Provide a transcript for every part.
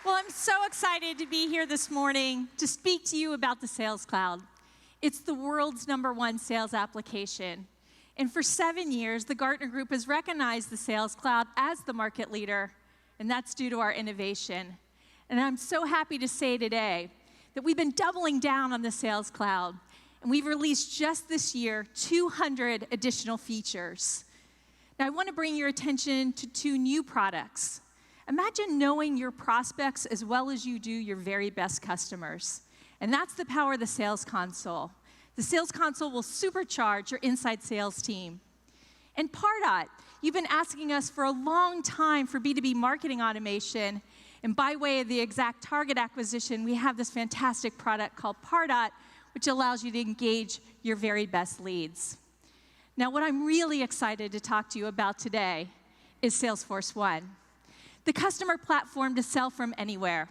Well, I'm so excited to be here this morning to speak to you about the Sales Cloud. It's the world's #1 sales application. And for 7 years, the Gartner Group has recognized the Sales Cloud as the market leader, and that's due to our innovation. And I'm so happy to say today that we've been doubling down on the Sales Cloud, and we've released just this year 200 additional features. Now, I want to bring your attention to 2 new products. Imagine knowing your prospects as well as you do your very best customers. And that's the power of the Sales Console. The Sales Console will supercharge your inside sales team. And Pardot, you've been asking us for a long time for B2B marketing automation. And by way of the Exact Target acquisition, we have this fantastic product called Pardot, which allows you to engage your very best leads. Now, what I'm really excited to talk to you about today is Salesforce One, the customer platform to sell from anywhere.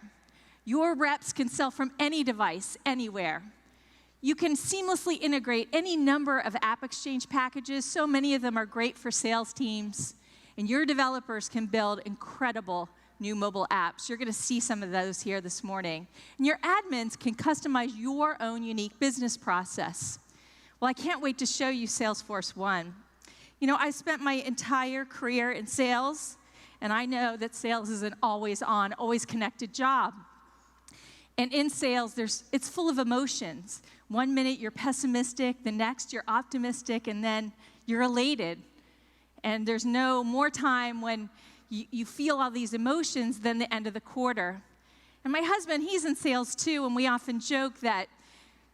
Your reps can sell from any device, anywhere. You can seamlessly integrate any number of app exchange packages. So many of them are great for sales teams. And your developers can build incredible new mobile apps. You're going to see some of those here this morning. And your admins can customize your own unique business process. Well, I can't wait to show you Salesforce One. You know, I spent my entire career in sales, and I know that sales is an always-on, always-connected job. And in sales, it's full of emotions. 1 minute you're pessimistic, the next you're optimistic, and then you're elated. And there's no more time when you feel all these emotions than the end of the quarter. And my husband, he's in sales too, and we often joke that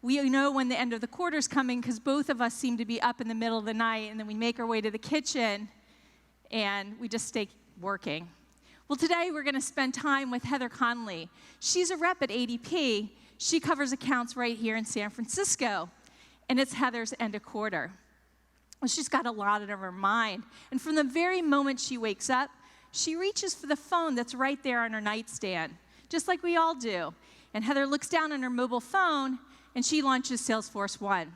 we know when the end of the quarter is coming because both of us seem to be up in the middle of the night, and then we make our way to the kitchen, and we just stay working. Well, today we're going to spend time with Heather Conley. She's a rep at ADP. She covers accounts right here in San Francisco, and it's Heather's end of quarter. Well, she's got a lot on her mind, and from the very moment she wakes up, she reaches for the phone that's right there on her nightstand, just like we all do. And Heather looks down on her mobile phone, and she launches Salesforce One.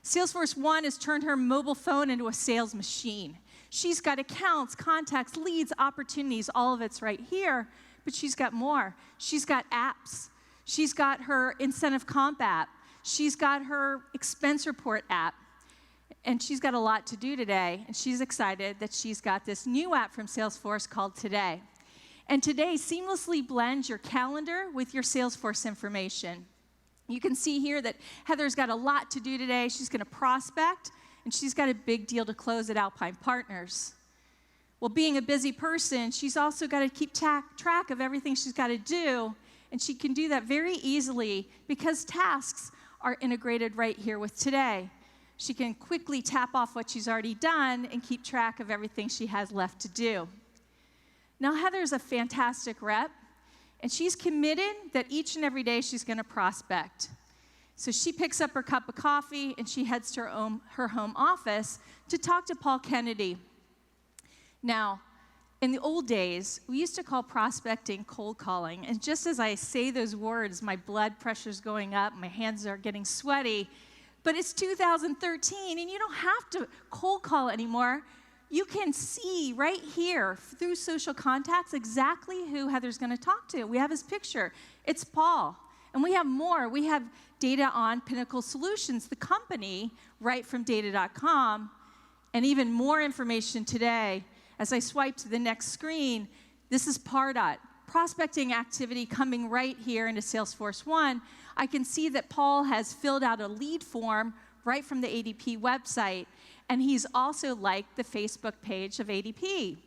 Salesforce One has turned her mobile phone into a sales machine. She's got accounts, contacts, leads, opportunities, all of it's right here, but she's got more. She's got apps. She's got her incentive comp app. She's got her expense report app. And she's got a lot to do today, and she's excited that she's got this new app from Salesforce called Today. And Today seamlessly blends your calendar with your Salesforce information. You can see here that Heather's got a lot to do today. She's going to prospect, and she's got a big deal to close at Alpine Partners. Well, being a busy person, she's also got to keep track of everything she's got to do, and she can do that very easily because tasks are integrated right here with Today. She can quickly tap off what she's already done and keep track of everything she has left to do. Now, Heather's a fantastic rep, and she's committed that each and every day she's going to prospect. So she picks up her cup of coffee, and she heads to her home office to talk to Paul Kennedy. Now, in the old days, we used to call prospecting cold calling. And just as I say those words, my blood pressure's going up, my hands are getting sweaty. But it's 2013, and you don't have to cold call anymore. You can see right here through social contacts exactly who Heather's going to talk to. We have his picture. It's Paul. And we have more. We have data on Pinnacle Solutions, the company, right from data.com, and even more information today. As I swipe to the next screen, this is Pardot. Prospecting activity coming right here into Salesforce One. I can see that Paul has filled out a lead form right from the ADP website, and he's also liked the Facebook page of ADP.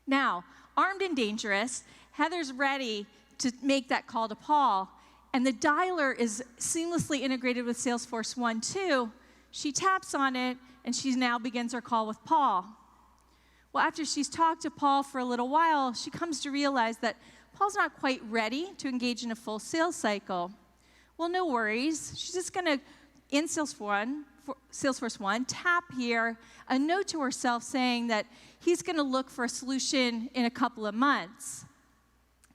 Now, armed and dangerous, Heather's ready to make that call to Paul, and the dialer is seamlessly integrated with Salesforce One too. She taps on it, and she now begins her call with Paul. Well, after she's talked to Paul for a little while, she comes to realize that Paul's not quite ready to engage in a full sales cycle. Well, no worries. She's just going to, in Salesforce One, tap here a note to herself saying that he's going to look for a solution in a couple of months.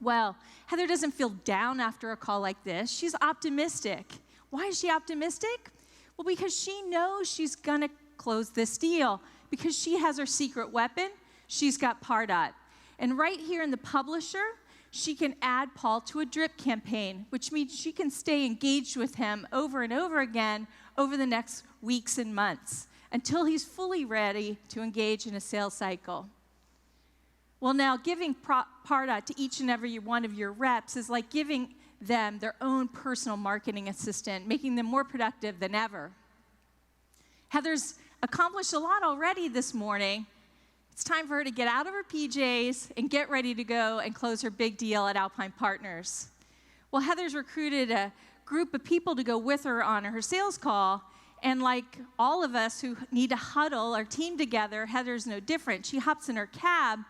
Well, Heather doesn't feel down after a call like this. She's optimistic. Why is she optimistic? Well, because she knows she's going to close this deal. Because she has her secret weapon, she's got Pardot. And right here in the publisher, she can add Paul to a drip campaign, which means she can stay engaged with him over and over again over the next weeks and months until he's fully ready to engage in a sales cycle. Well, now giving Parda to each and every one of your reps is like giving them their own personal marketing assistant, making them more productive than ever. Heather's accomplished a lot already this morning. It's time for her to get out of her PJs and get ready to go and close her big deal at Alpine Partners. Well, Heather's recruited a group of people to go with her on her sales call, and like all of us who need to huddle our team together, Heather's no different. She hops in her cab,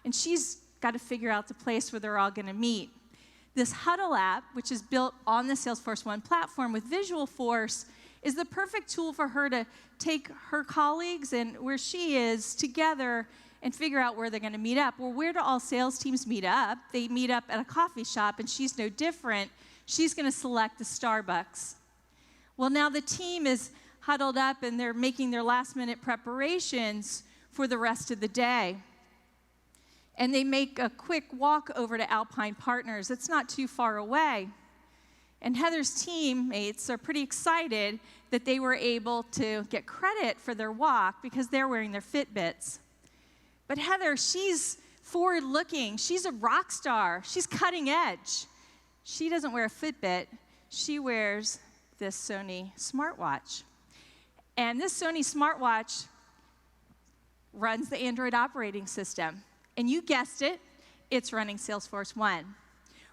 and she's got to figure out the place where they're all going to meet. This Huddle app, which is built on the Salesforce One platform with Visualforce, is the perfect tool for her to take her colleagues and where she is together and figure out where they're going to meet up. Well, where do all sales teams meet up? They meet up at a coffee shop, and she's no different. She's going to select the Starbucks. Well, now the team is huddled up, and they're making their last-minute preparations for the rest of the day. And they make a quick walk over to Alpine Partners. It's not too far away. And Heather's teammates are pretty excited that they were able to get credit for their walk because they're wearing their Fitbits. But Heather, she's forward-looking. She's a rock star. She's cutting edge. She doesn't wear a Fitbit. She wears this Sony smartwatch. And this Sony smartwatch runs the Android operating system. And you guessed it, it's running Salesforce One.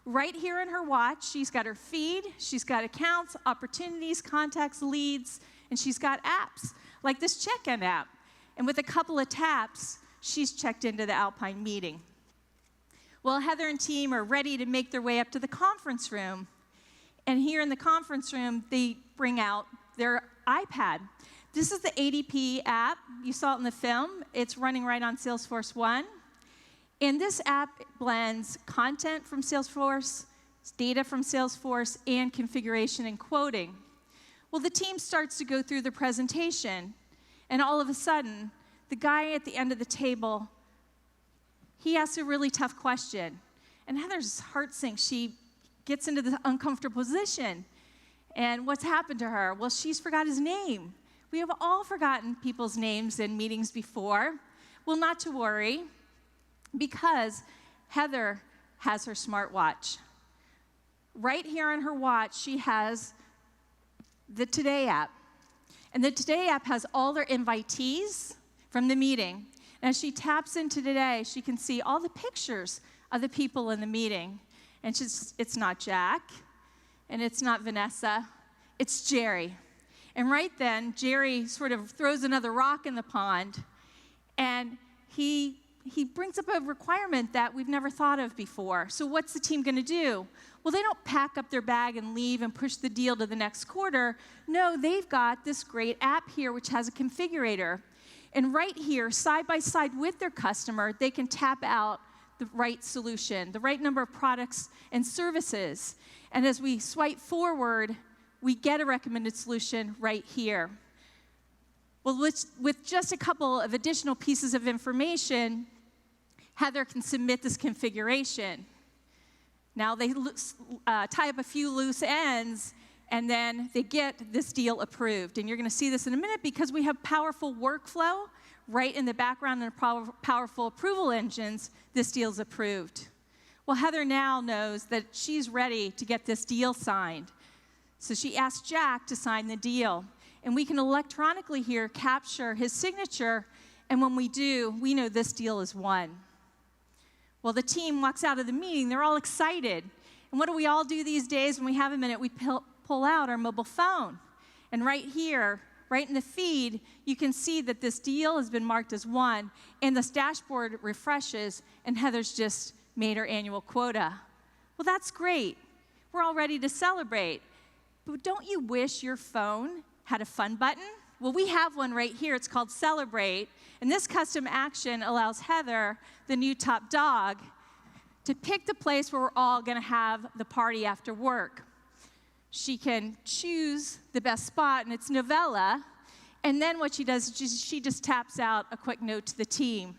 Right here in her watch, she's got her feed, she's got accounts, opportunities, contacts, leads, and she's got apps, like this check-in app. And with a couple of taps, she's checked into the Alpine meeting. Well, Heather and team are ready to make their way up to the conference room. And here in the conference room, they bring out their iPad. This is the ADP app. You saw it in the film. It's running right on Salesforce One. And this app blends content from Salesforce, data from Salesforce, and configuration and quoting. Well, the team starts to go through the presentation, and all of a sudden, the guy at the end of the table, he asks a really tough question. And Heather's heart sinks. She gets into this uncomfortable position. And what's happened to her? Well, she's forgot his name. We have all forgotten people's names in meetings before. Well, not to worry, because Heather has her smartwatch. Right here on her watch, she has the Today app. And the Today app has all their invitees from the meeting. And as she taps into Today, she can see all the pictures of the people in the meeting. And it's not Jack, and it's not Vanessa, it's Jerry. And right then, Jerry sort of throws another rock in the pond, and he brings up a requirement that we've never thought of before. So what's the team going to do? Well, they don't pack up their bag and leave and push the deal to the next quarter. No, they've got this great app here which has a configurator. And right here, side by side with their customer, they can tap out the right solution, the right number of products and services. And as we swipe forward, we get a recommended solution right here. Well, with just a couple of additional pieces of information, Heather can submit this configuration. Now they tie up a few loose ends, and then they get this deal approved. And you're going to see this in a minute because we have powerful workflow right in the background and powerful approval engines. This deal's approved. Well, Heather now knows that she's ready to get this deal signed. So she asked Jack to sign the deal. And we can electronically here capture his signature, and when we do, we know this deal is won. Well, the team walks out of the meeting. They're all excited. And what do we all do these days when we have a minute? We pull out our mobile phone. And right here, right in the feed, you can see that this deal has been marked as won, and this dashboard refreshes, and Heather's just made her annual quota. Well, that's great. We're all ready to celebrate. But don't you wish your phone had a fun button? Well, we have one right here. It's called Celebrate. And this custom action allows Heather, the new top dog, to pick the place where we're all going to have the party after work. She can choose the best spot, and it's Novella. And then what she does is she just taps out a quick note to the team.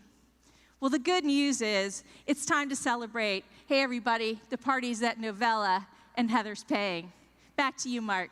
Well, the good news is it's time to celebrate. hey, everybody, the party's at Novella, and Heather's paying. Back to you, Mark.